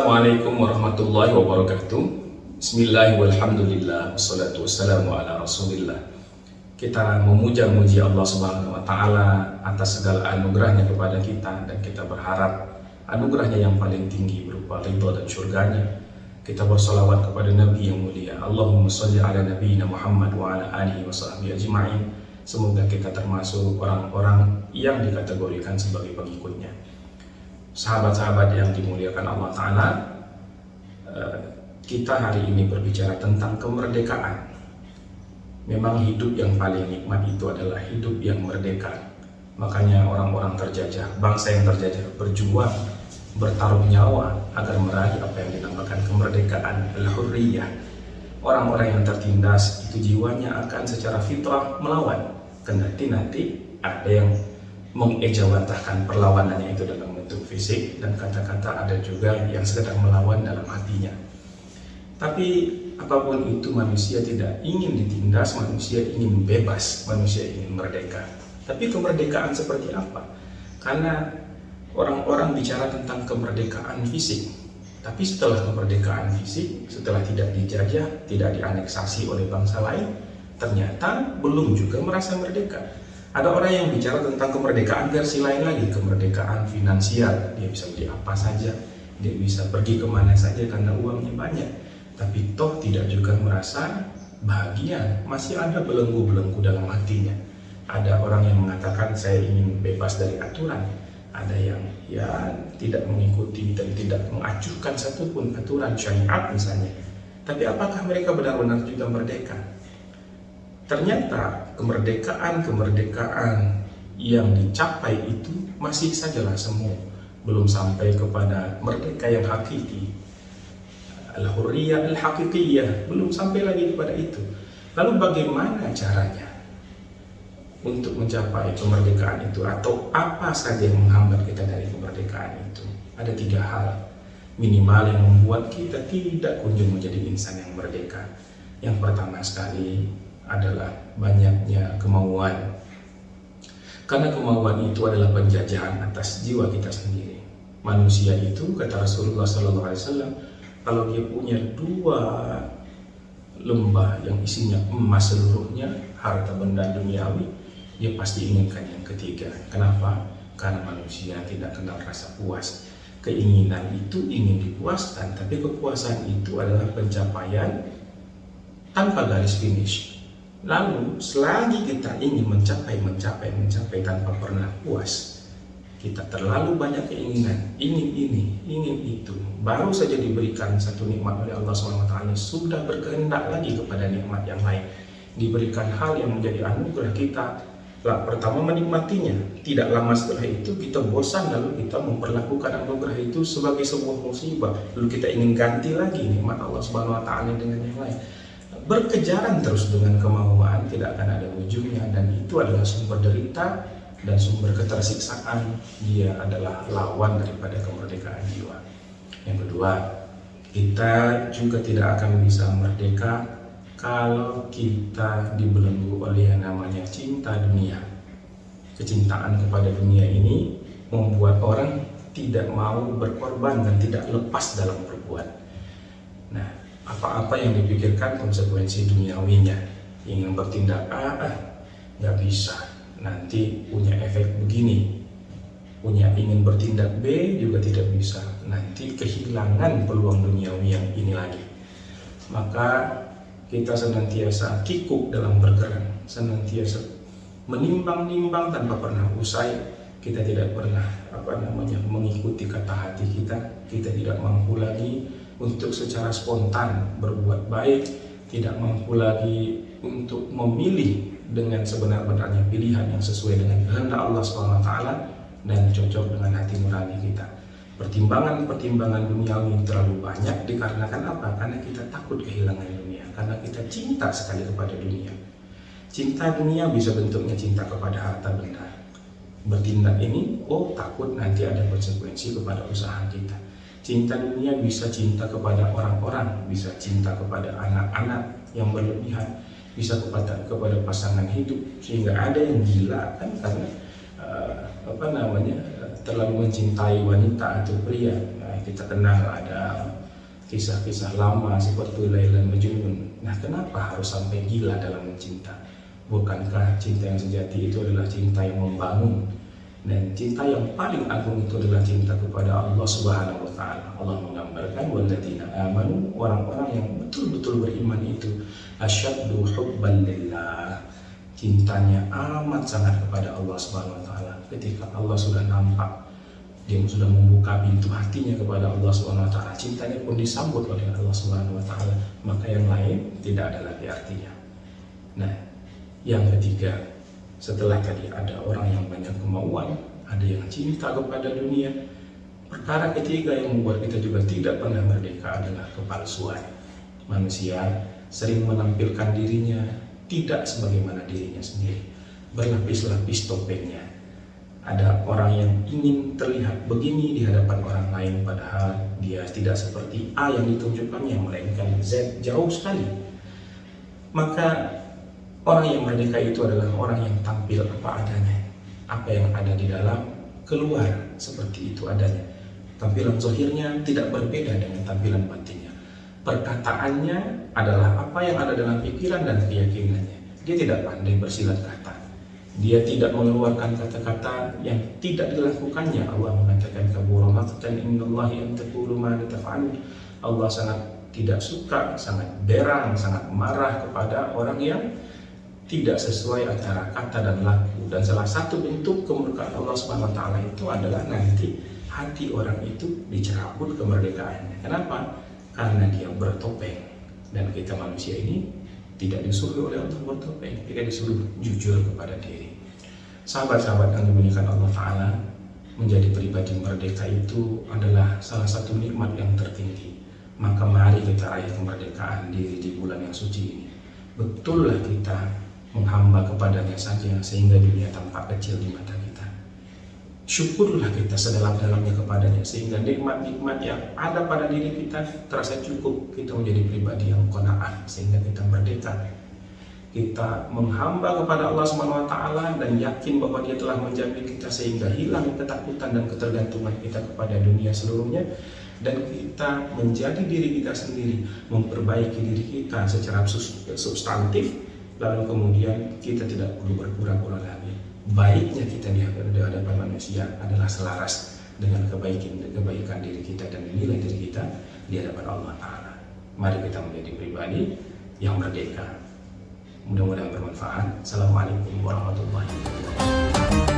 Assalamualaikum warahmatullahi wabarakatuh. Bismillahirrahmanirrahim. Walhamdulillah wassalatu wassalamu ala Rasulillah. Kita memuja-muji Allah Subhanahu wa taala atas segala anugerahnya kepada kita, dan kita berharap anugerahnya yang paling tinggi berupa ridha dan surganya. Kita bersolawat kepada Nabi yang mulia. Allahumma sholli ala nabiyyina Muhammad wa ala alihi wa sahbihi ajma'in. Semoga kita termasuk orang-orang yang dikategorikan sebagai pengikutnya. Sahabat-sahabat yang dimuliakan Allah Ta'ala, kita hari ini berbicara tentang kemerdekaan. Memang hidup yang paling nikmat itu adalah hidup yang merdeka. Makanya orang-orang terjajah, bangsa yang terjajah berjuang, bertaruh nyawa agar meraih apa yang dinamakan kemerdekaan, al-hurriyah. Orang-orang yang tertindas itu jiwanya akan secara fitrah melawan. Kendati nanti ada yang mengejawantahkan perlawanannya itu dalam bentuk fisik, dan kata-kata ada juga yang sedang melawan dalam hatinya. Tapi apapun itu, manusia tidak ingin ditindas, manusia ingin bebas, manusia ingin merdeka. Tapi kemerdekaan seperti apa? Karena orang-orang bicara tentang kemerdekaan fisik, tapi setelah kemerdekaan fisik, setelah tidak dijajah, tidak dianeksasi oleh bangsa lain, ternyata belum juga merasa merdeka. Ada orang yang bicara tentang kemerdekaan versi lain lagi, kemerdekaan finansial. Dia bisa beli apa saja, dia bisa pergi kemana saja karena uangnya banyak. Tapi toh tidak juga merasa bahagia, masih ada belenggu-belenggu dalam hatinya. Ada orang yang mengatakan saya ingin bebas dari aturan. Ada yang tidak mengikuti dan tidak mengacuhkan satupun aturan syariat misalnya. Tapi apakah mereka benar-benar juga merdeka? Ternyata kemerdekaan yang dicapai itu masih sajalah semu, belum sampai kepada merdeka yang hakiki, al-hurriyah al-haqiqiyah, belum sampai lagi kepada itu. Lalu bagaimana caranya untuk mencapai kemerdekaan itu, atau apa saja yang menghambat kita dari kemerdekaan itu? Ada 3 hal minimal yang membuat kita tidak kunjung menjadi insan yang merdeka. Yang pertama sekali adalah banyaknya kemauan. Karena kemauan itu adalah penjajahan atas jiwa kita sendiri. Manusia itu, kata Rasulullah SAW, kalau dia punya 2 lembah yang isinya emas seluruhnya, harta benda duniawi, dia pasti inginkan yang ketiga. Kenapa? Karena manusia tidak kenal rasa puas. Keinginan itu ingin dipuaskan, tapi kepuasan itu adalah pencapaian tanpa garis finish. Lalu selagi kita ingin mencapai tanpa pernah puas, kita terlalu banyak keinginan, ingin ini, ingin itu. Baru saja diberikan satu nikmat oleh Allah SWT, sudah berkehendak lagi kepada nikmat yang lain. Diberikan hal yang menjadi anugerah kita, pertama menikmatinya. Tidak lama setelah itu kita bosan, lalu kita memperlakukan anugerah itu sebagai sebuah musibah. Lalu kita ingin ganti lagi nikmat Allah SWT dengan yang lain. Berkejaran terus dengan kemauan tidak akan ada ujungnya, dan itu adalah sumber derita dan sumber ketersiksaan. Dia adalah lawan daripada kemerdekaan jiwa. Yang kedua, kita juga tidak akan bisa merdeka kalau kita dibelenggu oleh yang namanya cinta dunia. Kecintaan kepada dunia ini membuat orang tidak mau berkorban dan tidak lepas dalam berbuat. Nah, apa-apa yang dipikirkan konsekuensi duniawinya. Ingin bertindak nggak bisa, nanti punya efek begini. Ingin bertindak B juga tidak bisa, nanti kehilangan peluang duniawi yang ini lagi. Maka kita senantiasa kikuk dalam bergerak, senantiasa menimbang-nimbang tanpa pernah usai. Kita tidak pernah mengikuti kata hati kita. Kita tidak mampu lagi untuk secara spontan berbuat baik, tidak mampu lagi untuk memilih dengan sebenar-benarnya pilihan yang sesuai dengan kehendak Allah SWT dan cocok dengan hati nurani kita. Pertimbangan-pertimbangan duniawi terlalu banyak dikarenakan apa? Karena kita takut kehilangan dunia, karena kita cinta sekali kepada dunia. Cinta dunia bisa bentuknya cinta kepada harta benda. Bertindak ini, takut nanti ada konsekuensi kepada usaha kita. Cinta dunia bisa cinta kepada orang-orang, bisa cinta kepada anak-anak yang berlebihan, bisa kepada pasangan hidup, sehingga ada yang gila kan karena terlalu mencintai wanita atau pria. Nah, kita kenal ada kisah-kisah lama seperti Laila Majnun. Nah, kenapa harus sampai gila dalam mencinta? Bukankah cinta yang sejati itu adalah cinta yang membangun? Dan cinta yang paling agung itu adalah cinta kepada Allah Subhanahu wa taala. Allah menggambarkan walladzina amanu, orang-orang yang betul-betul beriman itu asyaddu hubban lillah. Cintanya amat sangat kepada Allah Subhanahu wa taala. Ketika Allah sudah nampak, dia sudah membuka pintu hatinya kepada Allah Subhanahu wa taala, cintanya pun disambut oleh Allah Subhanahu wa taala, maka yang lain tidak ada lagi artinya. Nah, yang ketiga, setelah tadi ada orang yang banyak kemauan, ada yang cinta kepada dunia, perkara ketiga yang membuat kita juga tidak pernah merdeka adalah kepalsuan. Manusia sering menampilkan dirinya tidak sebagaimana dirinya sendiri, berlapis-lapis topengnya. Ada orang yang ingin terlihat begini di hadapan orang lain, padahal dia tidak seperti A yang ditunjukkannya, melainkan Z, jauh sekali. Maka orang yang merdeka itu adalah orang yang tampil apa adanya. Apa yang ada di dalam keluar seperti itu adanya. Tampilan zahirnya tidak berbeda dengan tampilan batinnya. Perkataannya adalah apa yang ada dalam pikiran dan keyakinannya. Dia tidak pandai bersilat kata. Dia tidak mengeluarkan kata-kata yang tidak dilakukannya. Allah mengatakan kabura maqtan innallahi an taqulu ma la taf'alun. Allah sangat tidak suka, sangat berang, sangat marah kepada orang yang tidak sesuai antara kata dan laku. Dan salah satu bentuk kemurkaan Allah Subhanahu wa taala itu adalah nanti hati orang itu dicerabut kemerdekaannya. Kenapa? Karena dia bertopeng. Dan kita manusia ini tidak disuruh oleh Allah bertopeng, kita disuruh jujur kepada diri. Sahabat-sahabat yang dimuliakan Allah Ta'ala, menjadi pribadi merdeka itu adalah salah satu nikmat yang tertinggi. Maka mari kita raih kemerdekaan diri di bulan yang suci ini. Betullah kita menghamba kepadanya saja sehingga dunia tampak kecil di mata kita. Syukurlah kita sedalam-dalamnya kepadanya sehingga nikmat-nikmat yang ada pada diri kita terasa cukup. Kita menjadi pribadi yang qanaah sehingga kita merdeka. Kita menghamba kepada Allah Subhanahu wa taala dan yakin bahwa Dia telah menjamin kita sehingga hilang ketakutan dan ketergantungan kita kepada dunia seluruhnya, dan kita menjadi diri kita sendiri, memperbaiki diri kita secara substantif, lalu kemudian kita tidak perlu berpura-pura lagi. Baiknya kita di hadapan manusia adalah selaras dengan kebaikan diri kita dan nilai diri kita di hadapan Allah Ta'ala. Mari kita menjadi pribadi yang merdeka. Mudah-mudahan bermanfaat. Assalamualaikum warahmatullahi wabarakatuh.